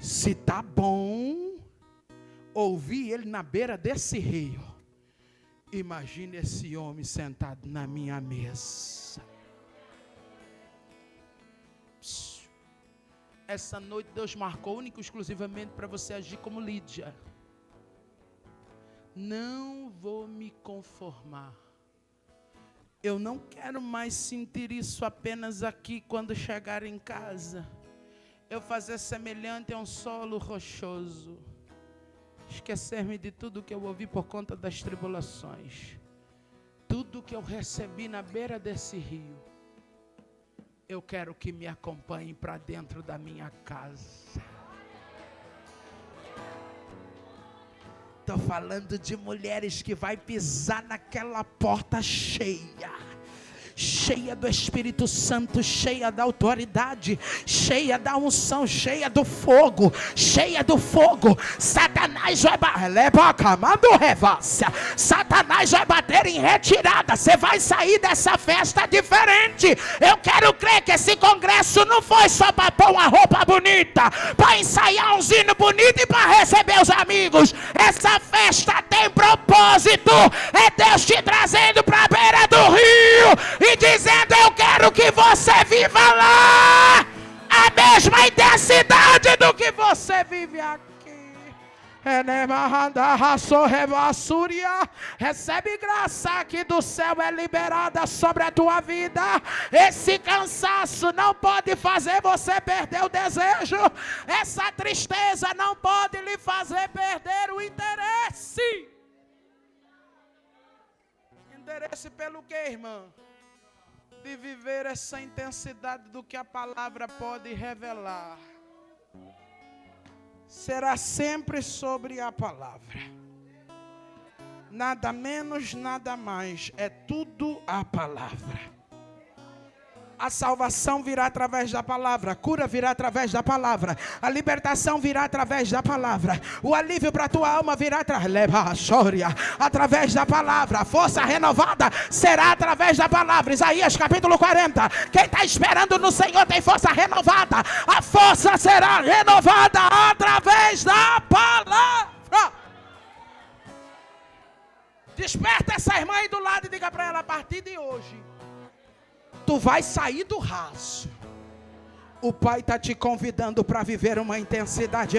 Se tá bom ouvir ele na beira desse rio, imagina esse homem sentado na minha mesa. Essa noite Deus marcou única e exclusivamente para você agir como Lídia. Não vou me conformar. Eu não quero mais sentir isso apenas aqui quando chegar em casa. Eu fazer semelhante a um solo rochoso. Esquecer-me de tudo que eu ouvi por conta das tribulações. Tudo que eu recebi na beira desse rio. Eu quero que me acompanhe para dentro da minha casa. Estou falando de mulheres que vai pisar naquela porta cheia. Cheia do Espírito Santo, cheia da autoridade, cheia da unção, cheia do fogo, cheia do fogo. Satanás vai Satanás vai bater em retirada. Você vai sair dessa festa diferente. Eu quero crer que esse congresso não foi só para pôr uma roupa bonita, para ensaiar um hino bonito e para receber os amigos. Essa festa tem propósito. É Deus te trazendo para a beira do rio e dizendo, eu quero que você viva lá a mesma intensidade do que você vive aqui. Recebe graça aqui do céu, é liberada sobre a tua vida. Esse cansaço não pode fazer você perder o desejo. Essa tristeza não pode lhe fazer perder o interesse. Interesse pelo quê, irmã? De viver essa intensidade do que a palavra pode revelar. Será sempre sobre a palavra. Nada menos, nada mais. É tudo a palavra. A salvação virá através da palavra. A cura virá através da palavra. A libertação virá através da palavra. O alívio para a tua alma virá através da palavra. A força renovada será através da palavra. Isaías capítulo 40. Quem está esperando no Senhor tem força renovada. A força será renovada através da palavra. Desperta essa irmã aí do lado e diga para ela, a partir de hoje tu vai sair do raso. O Pai está te convidando para viver uma intensidade.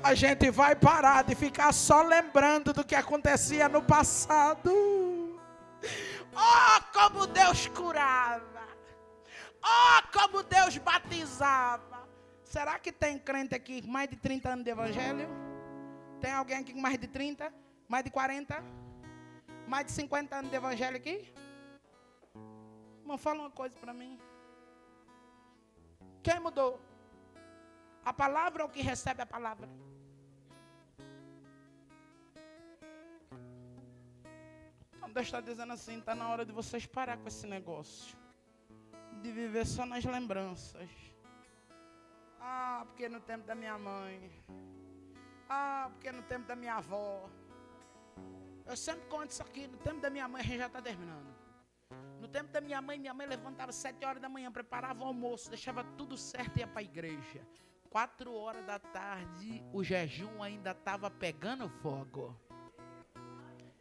A gente vai parar de ficar só lembrando do que acontecia no passado. Oh, como Deus curava. Oh, como Deus batizava. Será que tem crente aqui com mais de 30 anos de evangelho? Tem alguém aqui com mais de 30? Mais de 40? Mais de 50 anos de evangelho aqui? Irmão, fala uma coisa para mim. Quem mudou? A palavra ou quem recebe a palavra? Deus está dizendo assim, está na hora de vocês parar com esse negócio. De viver só nas lembranças. Ah, porque no tempo da minha mãe. Ah, porque no tempo da minha avó. Eu sempre conto isso aqui, no tempo da minha mãe a gente já está terminando. No tempo da minha mãe levantava 7 horas da manhã, preparava o almoço, deixava tudo certo e ia para a igreja. 4 horas da tarde, o jejum ainda estava pegando fogo.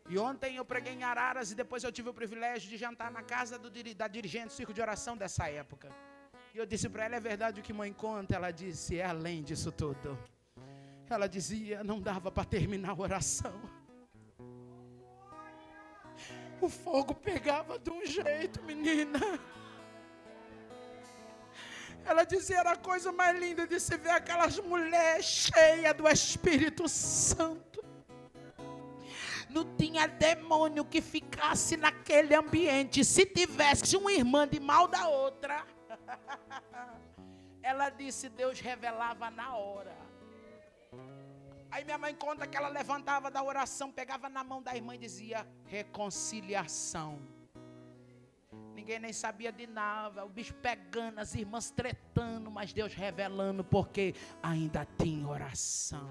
E ontem eu preguei em Araras e depois eu tive o privilégio de jantar na casa da dirigente do círculo de oração dessa época. E eu disse para ela, é verdade o que mãe conta? Ela disse, é além disso tudo. Ela dizia, não dava para terminar a oração. O fogo pegava de um jeito, menina. Ela dizia, era a coisa mais linda de se ver aquelas mulheres cheias do Espírito Santo. Não tinha demônio que ficasse naquele ambiente. Se tivesse uma irmã de mal da outra, ela disse, Deus revelava na hora. Aí minha mãe conta que ela levantava da oração, pegava na mão da irmã e dizia, reconciliação. Ninguém nem sabia de nada, o bicho pegando, as irmãs tretando, mas Deus revelando, porque ainda tinha oração.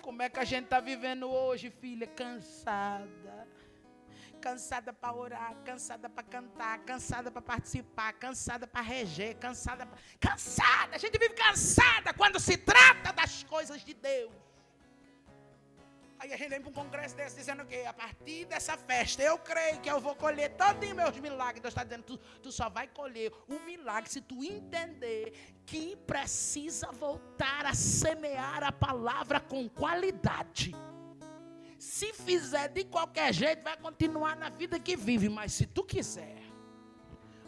Como é que a gente está vivendo hoje, filha? Cansada. Cansada para orar, cansada para cantar, cansada para participar, cansada para reger, cansada. A gente vive cansada quando se trata das coisas de Deus. Aí a gente vem para um congresso desse dizendo que a partir dessa festa eu creio que eu vou colher todos os meus milagres. Deus está dizendo, tu só vai colher o milagre se tu entender que precisa voltar a semear a palavra com qualidade. Se fizer de qualquer jeito, vai continuar na vida que vive. Mas se tu quiser,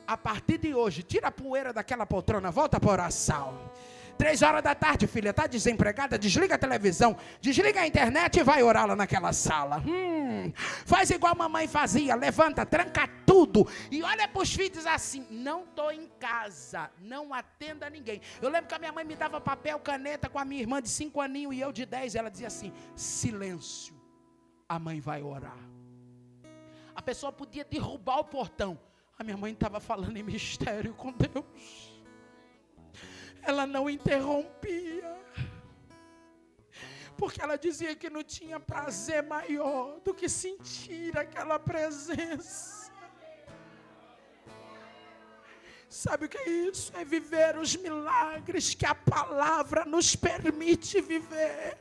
a partir de hoje, tira a poeira daquela poltrona, volta para a oração. 3 horas da tarde, filha, está desempregada? Desliga a televisão, desliga a internet e vai orar lá naquela sala. Faz igual a mamãe fazia, levanta, tranca tudo. E olha para os filhos assim, não estou em casa, não atenda ninguém. Eu lembro que a minha mãe me dava papel, caneta com a minha irmã de 5 aninhos e eu de 10. Ela dizia assim, silêncio. A mãe vai orar. A pessoa podia derrubar o portão. A minha mãe estava falando em mistério com Deus. Ela não interrompia. Porque ela dizia que não tinha prazer maior do que sentir aquela presença. Sabe o que é isso? É viver os milagres que a palavra nos permite viver.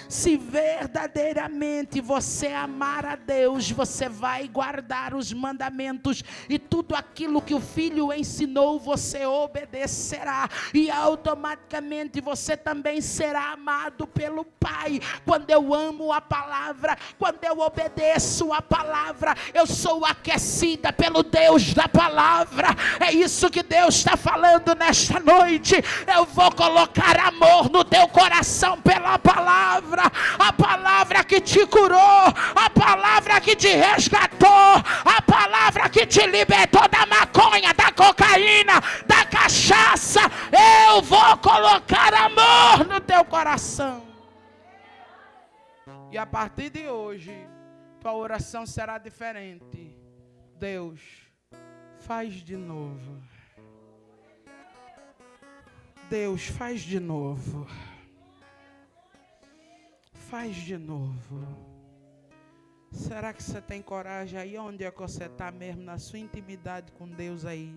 Se verdadeiramente você amar a Deus, você vai guardar os mandamentos e tudo aquilo que o Filho ensinou, você obedecerá. E automaticamente você também será amado pelo Pai. Quando eu amo a palavra, quando eu obedeço a palavra, eu sou aquecida pelo Deus da palavra. É isso que Deus está falando nesta noite. Eu vou colocar amor no teu coração pela palavra. A palavra que te curou, a palavra que te resgatou, a palavra que te libertou da maconha, da cocaína, da cachaça. Eu vou colocar amor no teu coração. E a partir de hoje, tua oração será diferente. Deus, faz de novo. Deus, faz de novo. Faz de novo. Será que você tem coragem aí? Onde é que você está mesmo? Na sua intimidade com Deus aí.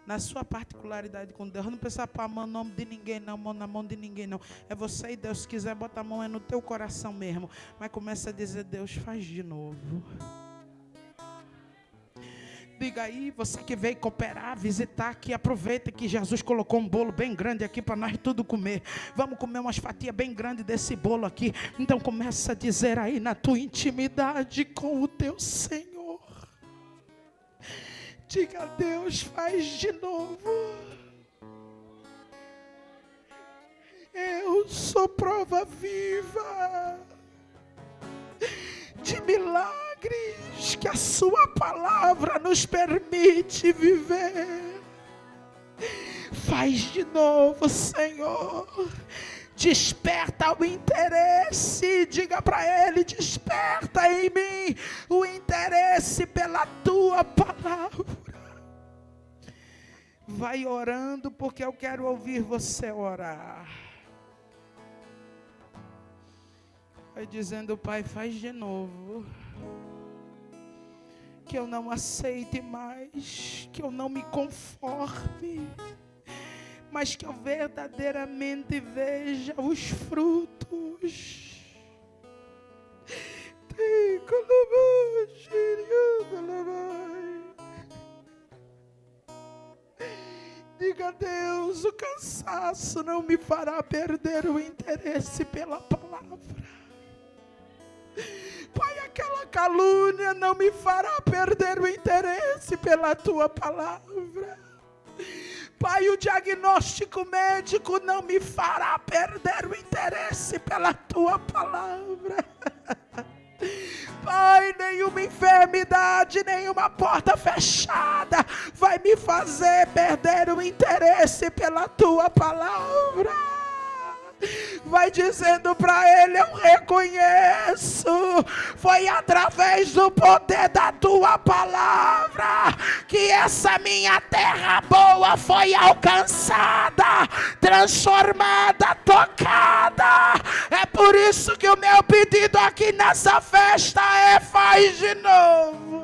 Na sua particularidade com Deus. Não precisa pôr a mão no nome de ninguém não. Mão na mão de ninguém não. É você e Deus. Se quiser botar a mão é no teu coração mesmo. Mas começa a dizer, Deus, faz de novo. Diga aí, você que veio cooperar, visitar aqui, aproveita que Jesus colocou um bolo bem grande aqui para nós tudo comer. Vamos comer umas fatias bem grandes desse bolo aqui. Então começa a dizer aí na tua intimidade com o teu Senhor. Diga a Deus, faz de novo. Eu sou prova viva de milagres que a sua palavra nos permite viver. Faz de novo, Senhor. Desperta o interesse, diga para Ele, desperta em mim o interesse pela Tua palavra. Vai orando, porque eu quero ouvir você orar. Vai dizendo: Pai, faz de novo. Que eu não aceite mais, que eu não me conforme, mas que eu verdadeiramente veja os frutos. Diga a Deus: o cansaço não me fará perder o interesse pela palavra. Pai, aquela calúnia não me fará perder o interesse pela Tua palavra. Pai, o diagnóstico médico não me fará perder o interesse pela Tua palavra. Pai, nenhuma enfermidade, nenhuma porta fechada vai me fazer perder o interesse pela Tua palavra. Vai dizendo para Ele: eu reconheço, foi através do poder da Tua palavra que essa minha terra boa foi alcançada, transformada, tocada. É por isso que o meu pedido aqui nessa festa é: faz de novo.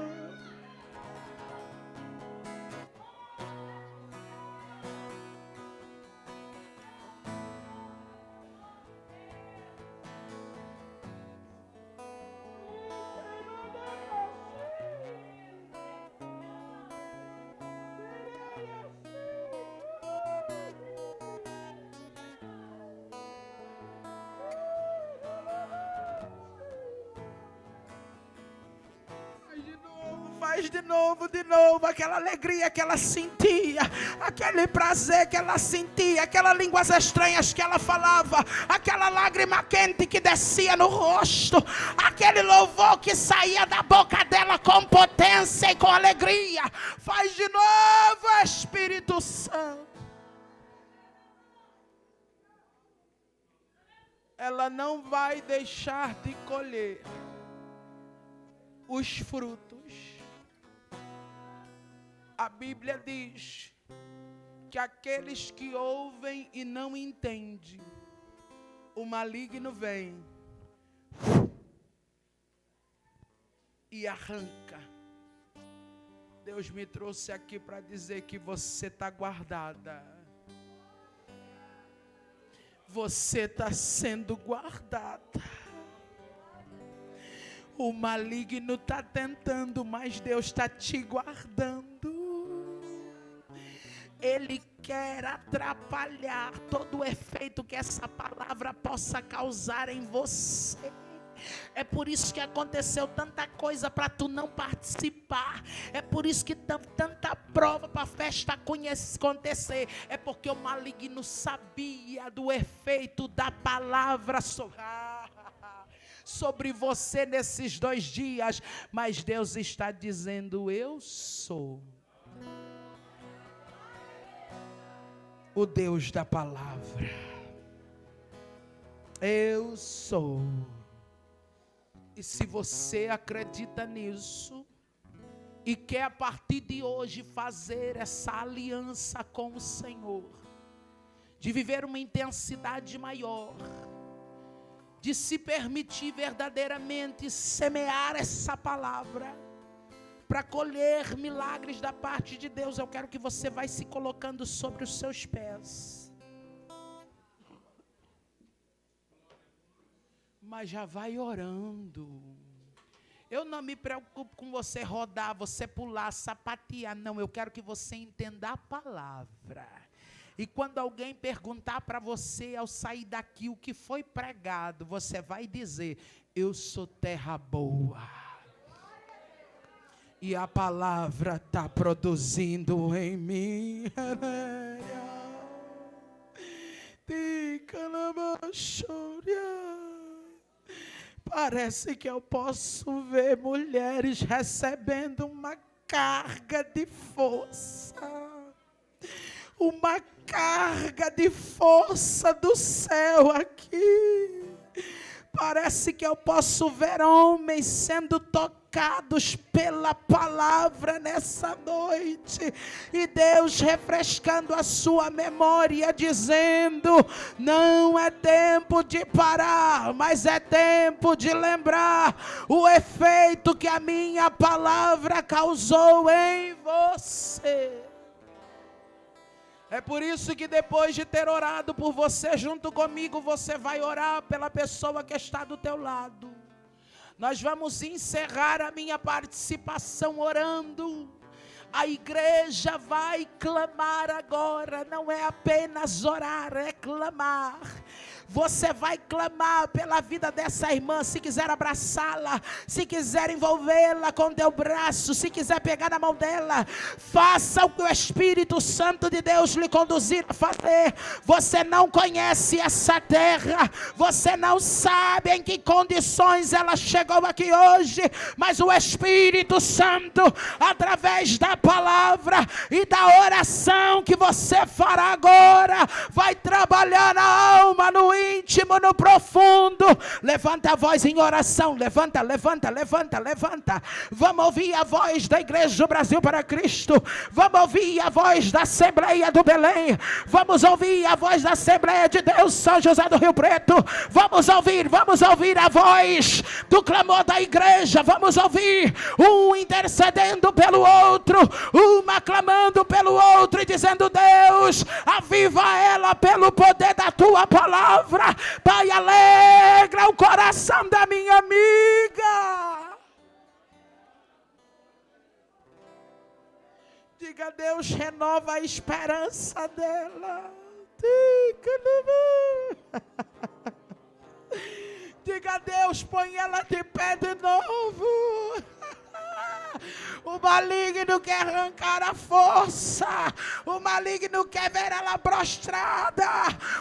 De novo, aquela alegria que ela sentia, aquele prazer que ela sentia, aquelas línguas estranhas que ela falava, aquela lágrima quente que descia no rosto, aquele louvor que saía da boca dela com potência e com alegria. Faz de novo, Espírito Santo. Ela não vai deixar de colher os frutos. A Bíblia diz que aqueles que ouvem e não entendem, o maligno vem e arranca. Deus me trouxe aqui para dizer que você está guardada. Você está sendo guardada. O maligno está tentando, mas Deus está te guardando. Ele quer atrapalhar todo o efeito que essa palavra possa causar em você. É por isso que aconteceu tanta coisa para tu não participar. É por isso que tanta prova para a festa acontecer. É porque o maligno sabia do efeito da palavra sobre você nesses 2 dias. Mas Deus está dizendo: eu sou o Deus da palavra. Eu sou. E se você acredita nisso e quer a partir de hoje fazer essa aliança com o Senhor, de viver uma intensidade maior, de se permitir verdadeiramente semear essa palavra para colher milagres da parte de Deus, eu quero que você vai se colocando sobre os seus pés. Mas já vai orando. Eu não me preocupo com você rodar, você pular, sapatear. Não, eu quero que você entenda a palavra. E quando alguém perguntar para você, ao sair daqui, o que foi pregado, você vai dizer: eu sou terra boa. E a palavra está produzindo em mim. Parece que eu posso ver mulheres recebendo uma carga de força. uma carga de força do céu aqui. Parece que eu posso ver homens sendo tocados pela palavra nessa noite. E Deus refrescando a sua memória, dizendo: não é tempo de parar, mas é tempo de lembrar o efeito que a minha palavra causou em você. É por isso que depois de ter orado por você junto comigo, você vai orar pela pessoa que está do teu lado. Nós vamos encerrar a minha participação orando. A igreja vai clamar agora, não é apenas orar, é clamar. Você vai clamar pela vida dessa irmã, se quiser abraçá-la, se quiser envolvê-la com teu braço, se quiser pegar na mão dela, faça o que o Espírito Santo de Deus lhe conduzir a fazer. Você não conhece essa terra, você não sabe em que condições ela chegou aqui hoje, mas o Espírito Santo, através da palavra e da oração que você fará agora, vai trabalhar na alma, no íntimo, no profundo. Levanta a voz em oração, levanta. Vamos ouvir a voz da Igreja do Brasil para Cristo, vamos ouvir a voz da Assembleia do Belém, vamos ouvir a voz da Assembleia de Deus São José do Rio Preto, vamos ouvir a voz do clamor da igreja, vamos ouvir um intercedendo pelo outro, uma clamando pelo outro e dizendo: Deus, aviva ela pelo poder da tua palavra. Pai, alegra o coração da minha amiga. Diga: Deus, renova a esperança dela. Diga: Deus, põe ela de pé de novo. O maligno quer arrancar a força, o maligno quer ver ela prostrada,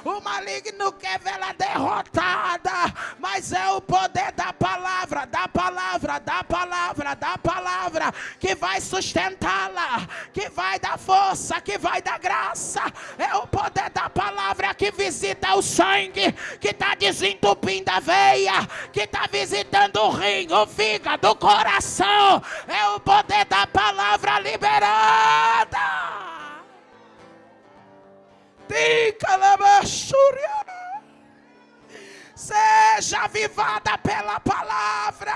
o maligno quer ver ela derrotada, mas é o poder da palavra, que vai sustentá-la, que vai dar força, que vai dar graça. É o poder da palavra que visita o sangue, que está desentupindo a veia, que está visitando o rim, o fígado, o coração. É o poder da palavra liberada. Seja avivada pela palavra,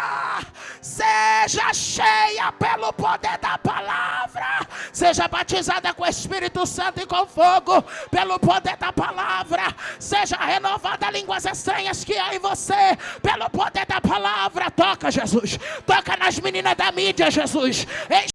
seja cheia pelo poder da palavra, seja batizada com o Espírito Santo e com fogo pelo poder da palavra, seja renovada línguas estranhas que há em você pelo poder da palavra. Toca, Jesus, toca nas meninas da mídia, Jesus.